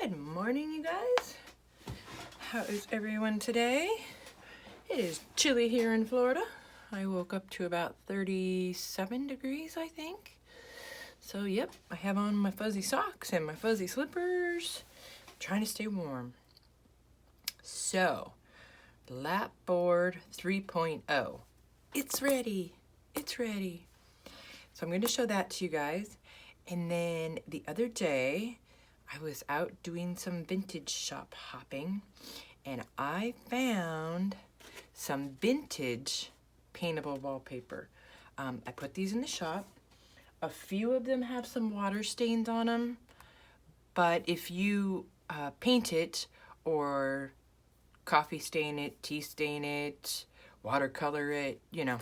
Good morning, you guys. How is everyone today? It is chilly here in Florida. I woke up to about 37 degrees, I think. So, yep, I have on my fuzzy socks and my fuzzy slippers, trying to stay warm. So, Lapboard 3.0. It's ready. It's ready. So I'm going to show that to you guys. And then the other day, I was out doing some vintage shop hopping, and I found some vintage paintable wallpaper. I put these in the shop. A few of them have some water stains on them, but if you paint it or coffee stain it, tea stain it, watercolor it, you know.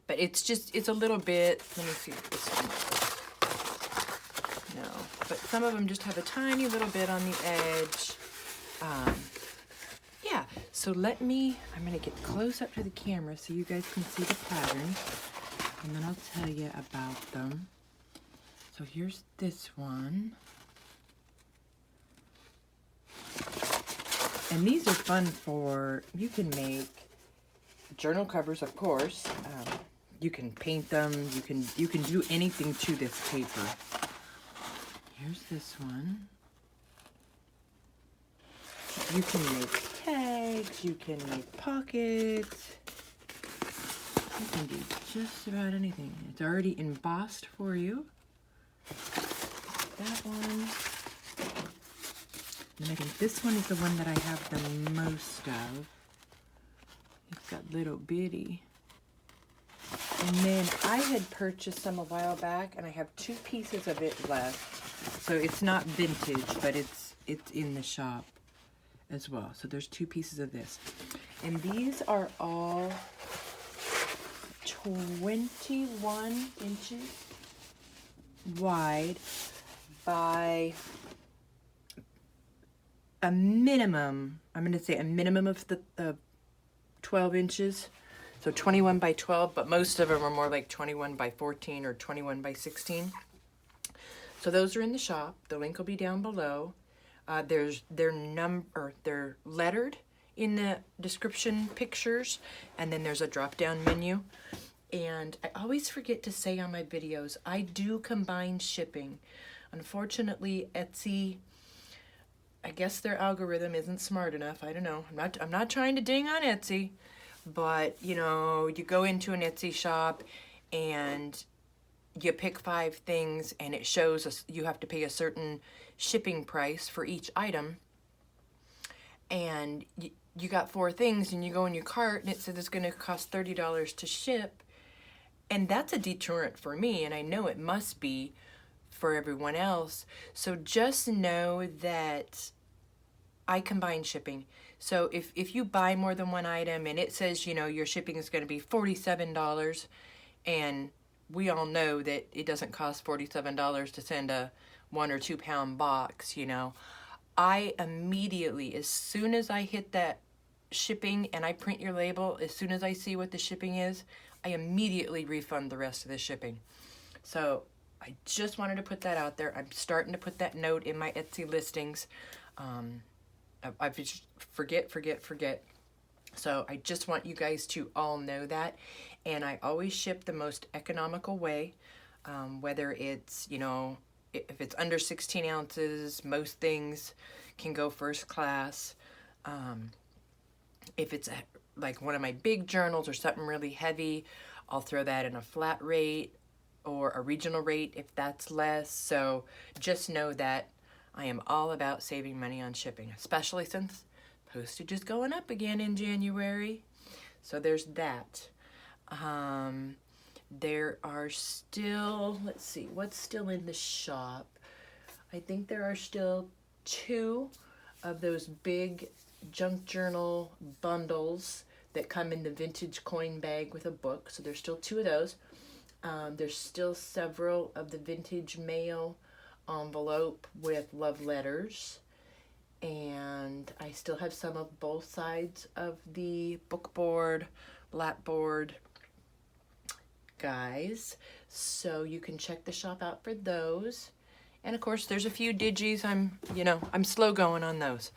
But it's a little bit, let me see if this one does. No, but some of them just have a tiny little bit on the edge. Yeah, so I'm gonna get close up to the camera so you guys can see the pattern, and then I'll tell you about them. So here's this one. And these are fun you can make journal covers, of course. You can paint them, you can do anything to this paper. Here's this one. You can make tags, you can make pockets. You can do just about anything. It's already embossed for you. That one. And I think this one is the one that I have the most of. It's got little bitty. And then I had purchased some a while back, and I have 2 pieces of it left. So it's not vintage, but it's in the shop as well. So there's 2 pieces of this. And these are all 21 inches wide by a minimum, I'm going to say a minimum of the 12 inches. So 21 by 12, but most of them are more like 21 by 14 or 21 by 16. So those are in the shop. The link will be down below. They're lettered in the description pictures, and then there's a drop-down menu. And I always forget to say on my videos, I do combine shipping. Unfortunately, Etsy, I guess their algorithm isn't smart enough. I don't know. I'm not trying to ding on Etsy, but you know, you go into an Etsy shop and you pick 5 things, and it shows you have to pay a certain shipping price for each item. And you got 4 things, and you go in your cart, and it says it's going to cost $30 to ship. And that's a deterrent for me, and I know it must be for everyone else. So just know that I combine shipping. So if you buy more than one item and it says, you know, your shipping is going to be $47, and we all know that it doesn't cost $47 to send a 1 or 2 pound box, you know, I immediately, as soon as I hit that shipping and I print your label, as soon as I see what the shipping is, I immediately refund the rest of the shipping. So I just wanted to put that out there. I'm starting to put that note in my Etsy listings. I just forget. So I just want you guys to all know that. And I always ship the most economical way, whether it's, you know, if it's under 16 ounces, most things can go first class. If it's like one of my big journals or something really heavy, I'll throw that in a flat rate or a regional rate if that's less. So just know that I am all about saving money on shipping, especially since postage is going up again in January. So there's that. There are still, let's see, what's still in the shop? I think there are still 2 of those big junk journal bundles that come in the vintage coin bag with a book. So there's still 2 of those. There's still several of the vintage mail envelope with love letters. And I still have some of both sides of the bookboard, lapboard guys. So you can check the shop out for those. And of course, there's a few digis. I'm slow going on those.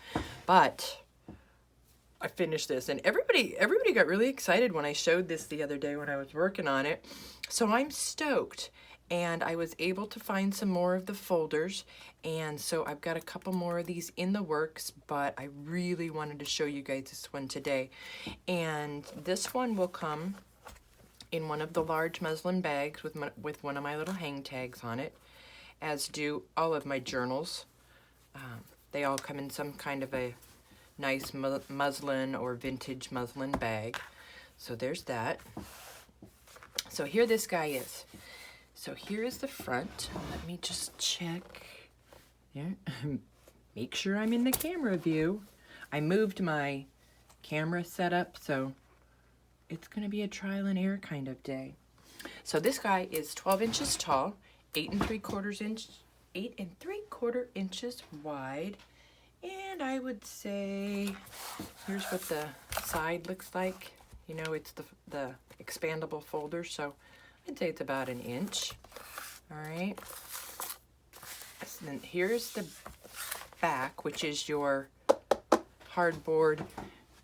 But I finished this, and everybody got really excited when I showed this the other day when I was working on it. So I'm stoked, and I was able to find some more of the folders, and so I've got a couple more of these in the works, but I really wanted to show you guys this one today. And this one will come in one of the large muslin bags with one of my little hang tags on it, as do all of my journals. They all come in some kind of a nice muslin or vintage muslin bag. So there's that. So here this guy is. So here is the front. Let me just check. Yeah. Make sure I'm in the camera view. I moved my camera setup, so it's going to be a trial and error kind of day. So this guy is 12 inches tall, 8 3/4 inches wide. And I would say, here's what the side looks like. You know, it's the expandable folder, so I'd say it's about 1 inch. All right. So then here's the back, which is your hardboard,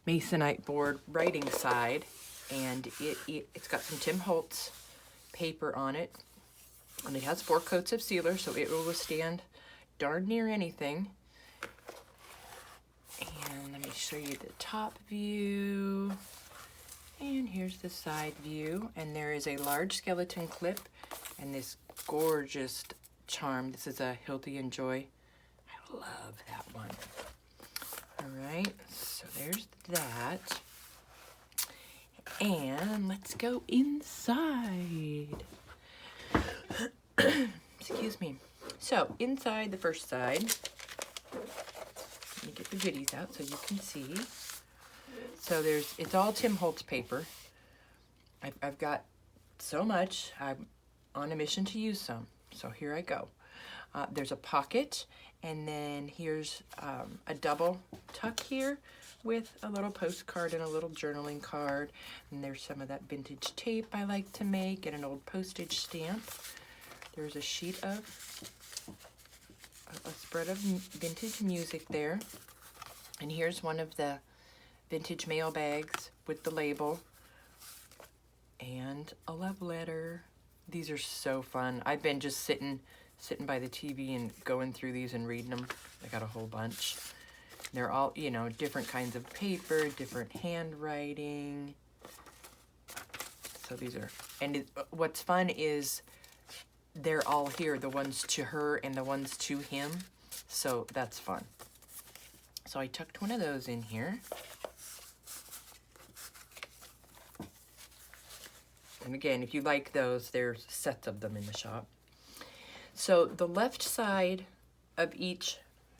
masonite board writing side. And it's got some Tim Holtz paper on it. And it has 4 coats of sealer, so it will withstand darn near anything. And let me show you the top view. And here's the side view. And there is a large skeleton clip and this gorgeous charm. This is a Hildy and Joy. I love that one. All right, so there's that. And let's go inside. Excuse me. So inside the first side, let me get the goodies out so you can see. So it's all Tim Holtz paper. I've got so much. I'm on a mission to use some. So here I go. There's a pocket, and then here's a double tuck here with a little postcard and a little journaling card. And there's some of that vintage tape I like to make and an old postage stamp. There's a sheet of a spread of vintage music there. And here's one of the vintage mail bags with the label and a love letter. These are so fun. I've been just sitting by the TV and going through these and reading them. I got a whole bunch. They're all, you know, different kinds of paper, different handwriting. So these are, and what's fun is they're all here, the ones to her and the ones to him. So that's fun. So I tucked one of those in here. And again, if you like those, there's sets of them in the shop. So the left side of each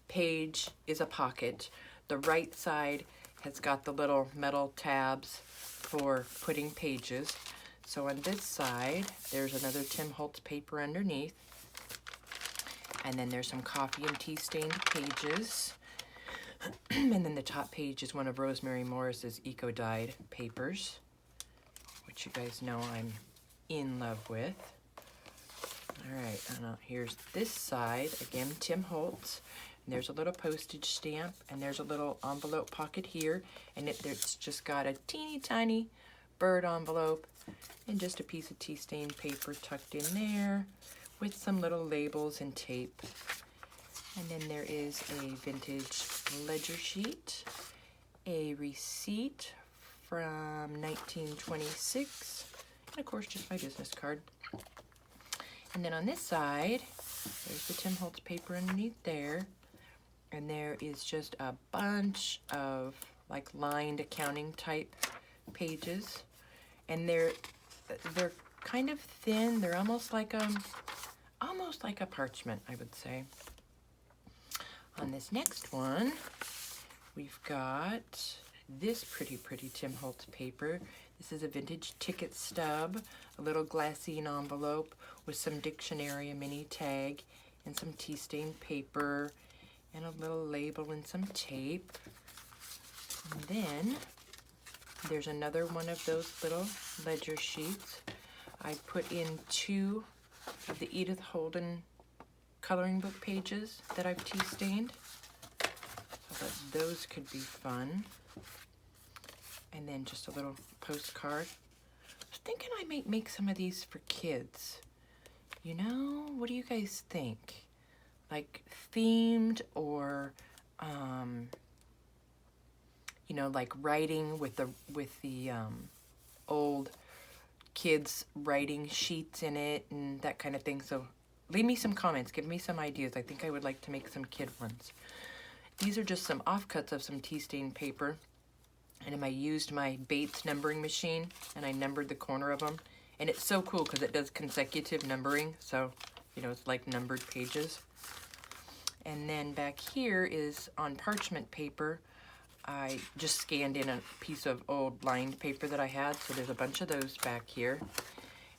page is a pocket. The right side has got the little metal tabs for putting pages. So on this side, there's another Tim Holtz paper underneath. And then there's some coffee and tea stained pages. And then the top page is one of Rosemary Morris's eco-dyed papers, which you guys know I'm in love with. All right, and here's this side, again, Tim Holtz. And there's a little postage stamp, and there's a little envelope pocket here, and it's just got a teeny tiny bird envelope and just a piece of tea stained paper tucked in there with some little labels and tape. And then there is a vintage ledger sheet, a receipt from 1926, and of course just my business card. And then on this side, there's the Tim Holtz paper underneath there, and there is just a bunch of like lined accounting type pages, and they're kind of thin. They're almost like a parchment, I would say. On this next one, we've got this pretty Tim Holtz paper. This is a vintage ticket stub, a little glassine envelope with some dictionary, a mini tag, and some tea stained paper, and a little label and some tape. And then there's another one of those little ledger sheets. I put in 2 of the Edith Holden coloring book pages that I've tea stained. I thought those could be fun. And then just a little postcard. I was thinking I might make some of these for kids. You know, what do you guys think? Like themed, or you know, like writing with the old kids writing sheets in it and that kind of thing. So leave me some comments, give me some ideas. I think I would like to make some kid ones. These are just some offcuts of some tea stain paper, and I used my Bates numbering machine and I numbered the corner of them, and it's so cool because it does consecutive numbering, so you know, it's like numbered pages. And then back here is on parchment paper. I just scanned in a piece of old lined paper that I had, so there's a bunch of those back here.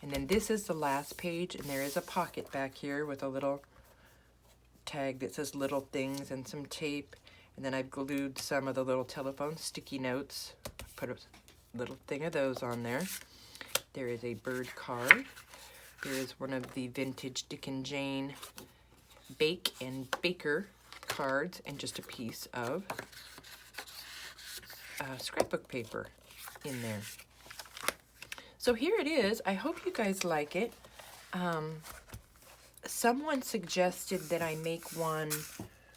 And then this is the last page, and there is a pocket back here with a little tag that says little things and some tape. And then I've glued some of the little telephone sticky notes. Put a little thing of those on there. There is a bird card. There is one of the vintage Dick and Jane Bake and Baker cards, and just a piece of scrapbook paper in there. So here it is. I hope you guys like it. Someone suggested that I make one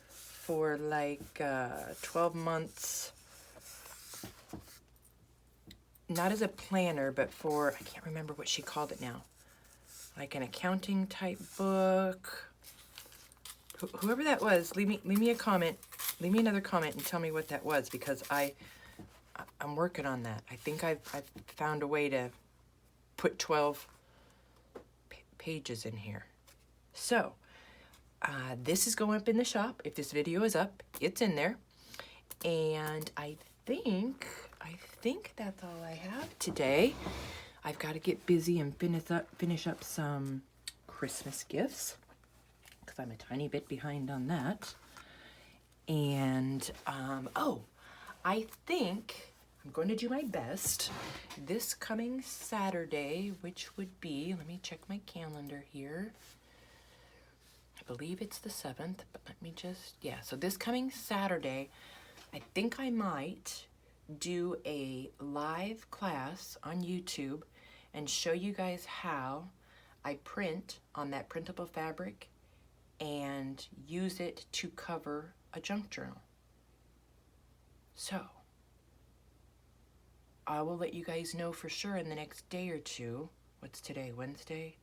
for like 12 months, not as a planner, but for, I can't remember what she called it now, like an accounting type book. Whoever that was, leave me a comment, leave me another comment and tell me what that was, because I'm working on that. I think I've found a way to put 12 pages in here. So this is going up in the shop. If this video is up, it's in there. And I think that's all I have today. I've got to get busy and finish up some Christmas gifts, because I'm a tiny bit behind on that. And oh, I think I'm going to do my best this coming Saturday, which would be, let me check my calendar here. I believe it's the 7th, but let me just, yeah, so this coming Saturday, I think I might do a live class on YouTube and show you guys how I print on that printable fabric and use it to cover a junk journal. So I will let you guys know for sure in the next day or two. What's today, Wednesday?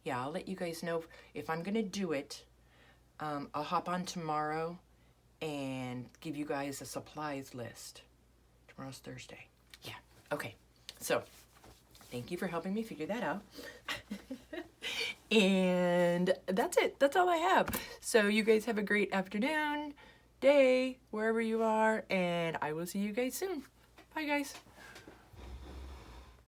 Yeah, I'll let you guys know if I'm gonna do it. I'll hop on tomorrow and give you guys a supplies list. Tomorrow's Thursday. Yeah, okay. So thank you for helping me figure that out. And that's it. That's all I have. So you guys have a great afternoon, day, wherever you are, and I will see you guys soon. Bye, guys.